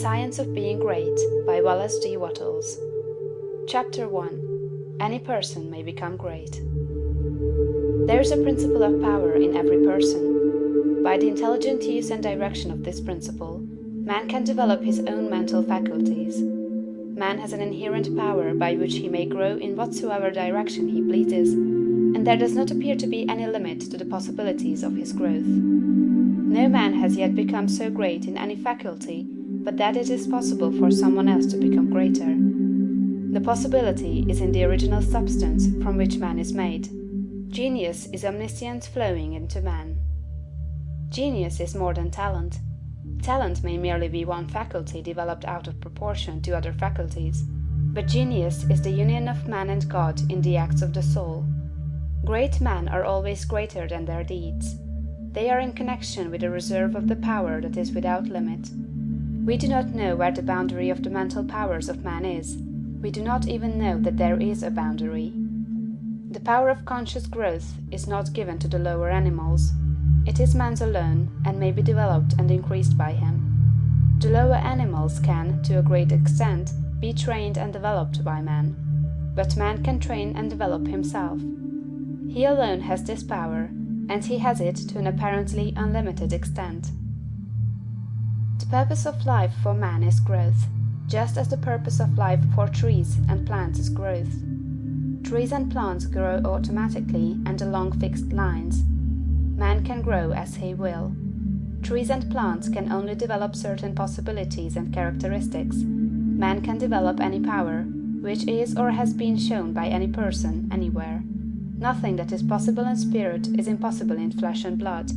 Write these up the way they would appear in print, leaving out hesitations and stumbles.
Science of Being Great by Wallace D. Wattles. Chapter 1. Any Person May Become Great. There is a principle of power in every person. By the intelligent use and direction of this principle, man can develop his own mental faculties. Man has an inherent power by which he may grow in whatsoever direction he pleases, and there does not appear to be any limit to the possibilities of his growth. No man has yet become so great in any faculty but that it is possible for someone else to become greater. The possibility is in the original substance from which man is made. Genius is omniscience flowing into man. Genius is more than talent. Talent may merely be one faculty developed out of proportion to other faculties, but genius is the union of man and God in the acts of the soul. Great men are always greater than their deeds. They are in connection with a reserve of the power that is without limit. We do not know where the boundary of the mental powers of man is. We do not even know that there is a boundary. The power of conscious growth is not given to the lower animals. It is man's alone, and may be developed and increased by him. The lower animals can, to a great extent, be trained and developed by man. But man can train and develop himself. He alone has this power, and he has it to an apparently unlimited extent. The purpose of life for man is growth, just as the purpose of life for trees and plants is growth. Trees and plants grow automatically and along fixed lines. Man can grow as he will. Trees and plants can only develop certain possibilities and characteristics. Man can develop any power, which is or has been shown by any person, anywhere. Nothing that is possible in spirit is impossible in flesh and blood.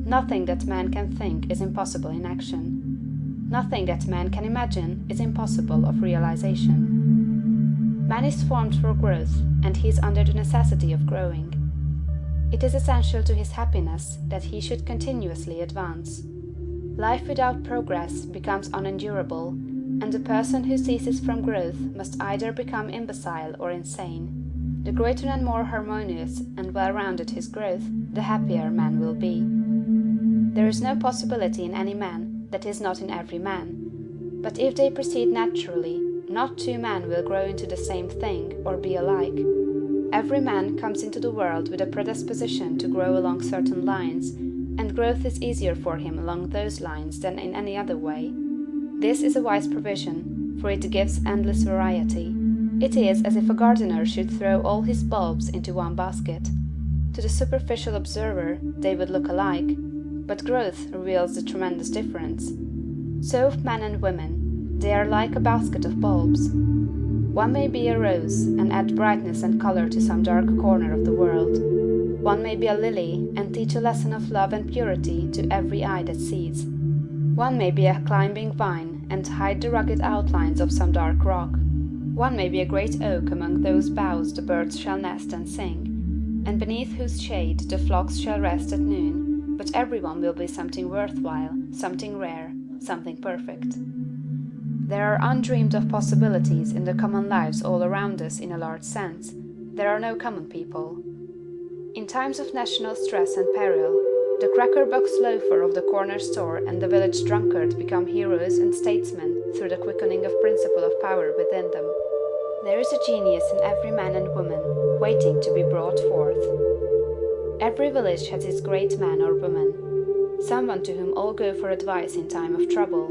Nothing that man can think is impossible in action. Nothing that man can imagine is impossible of realization. Man is formed for growth, and he is under the necessity of growing. It is essential to his happiness that he should continuously advance. Life without progress becomes unendurable, and the person who ceases from growth must either become imbecile or insane. The greater and more harmonious and well-rounded his growth, the happier man will be. There is no possibility in any man that is not in every man. But if they proceed naturally, not two men will grow into the same thing or be alike. Every man comes into the world with a predisposition to grow along certain lines, and growth is easier for him along those lines than in any other way. This is a wise provision, for it gives endless variety. It is as if a gardener should throw all his bulbs into one basket. To the superficial observer they would look alike, but growth reveals the tremendous difference. So of men and women, they are like a basket of bulbs. One may be a rose and add brightness and color to some dark corner of the world. One may be a lily and teach a lesson of love and purity to every eye that sees. One may be a climbing vine and hide the rugged outlines of some dark rock. One may be a great oak among whose boughs the birds shall nest and sing, and beneath whose shade the flocks shall rest at noon. But everyone will be something worthwhile, something rare, something perfect. There are undreamed of possibilities in the common lives all around us in a large sense. There are no common people. In times of national stress and peril, the cracker-box loafer of the corner store and the village drunkard become heroes and statesmen through the quickening of principle of power within them. There is a genius in every man and woman, waiting to be brought forth. Every village has its great man or woman, someone to whom all go for advice in time of trouble,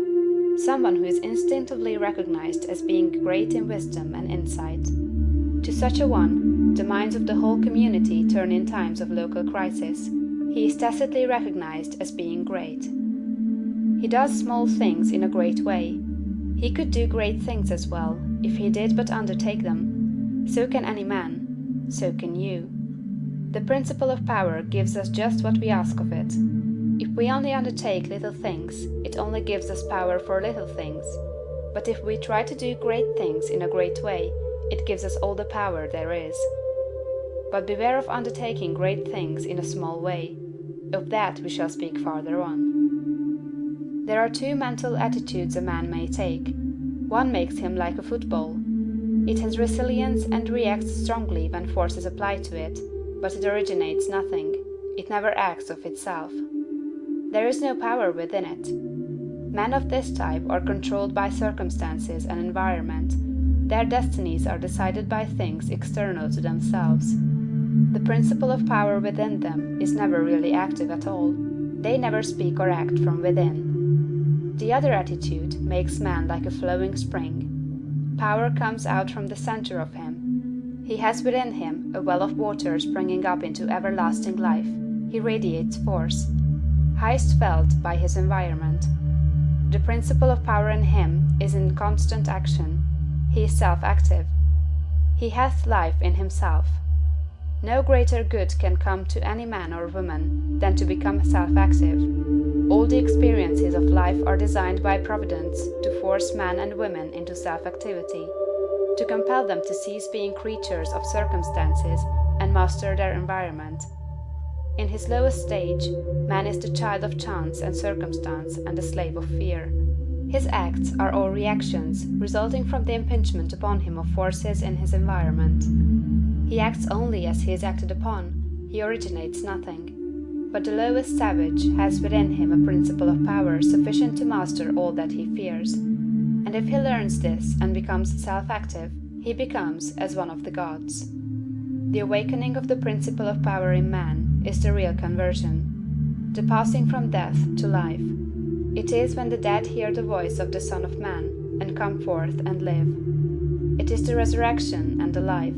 someone who is instinctively recognized as being great in wisdom and insight. To such a one, the minds of the whole community turn in times of local crisis. He is tacitly recognized as being great. He does small things in a great way. He could do great things as well, if he did but undertake them. So can any man. So can you. The principle of power gives us just what we ask of it. If we only undertake little things, it only gives us power for little things. But if we try to do great things in a great way, it gives us all the power there is. But beware of undertaking great things in a small way. Of that we shall speak farther on. There are two mental attitudes a man may take. One makes him like a football. It has resilience and reacts strongly when force is applied to it, but it originates nothing. It never acts of itself. There is no power within it. Men of this type are controlled by circumstances and environment. Their destinies are decided by things external to themselves. The principle of power within them is never really active at all. They never speak or act from within. The other attitude makes man like a flowing spring. Power comes out from the center of him. He has within him a well of water springing up into everlasting life. He radiates force. Highest felt by his environment. The principle of power in him is in constant action. He is self-active. He hath life in himself. No greater good can come to any man or woman than to become self-active. All the experiences of life are designed by Providence to force men and women into self-activity, to compel them to cease being creatures of circumstances and master their environment. In his lowest stage, man is the child of chance and circumstance and the slave of fear. His acts are all reactions resulting from the impingement upon him of forces in his environment. He acts only as he is acted upon, he originates nothing. But the lowest savage has within him a principle of power sufficient to master all that he fears. And if he learns this and becomes self-active, he becomes as one of the gods. The awakening of the principle of power in man is the real conversion, the passing from death to life. It is when the dead hear the voice of the Son of Man and come forth and live. It is the resurrection and the life.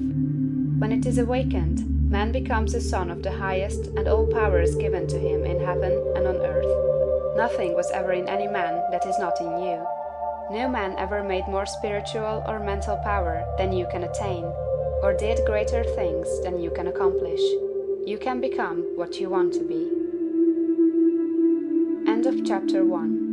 When it is awakened, man becomes a son of the highest, and all power is given to him in heaven and on earth. Nothing was ever in any man that is not in you. No man ever made more spiritual or mental power than you can attain, or did greater things than you can accomplish. You can become what you want to be. End of chapter 1.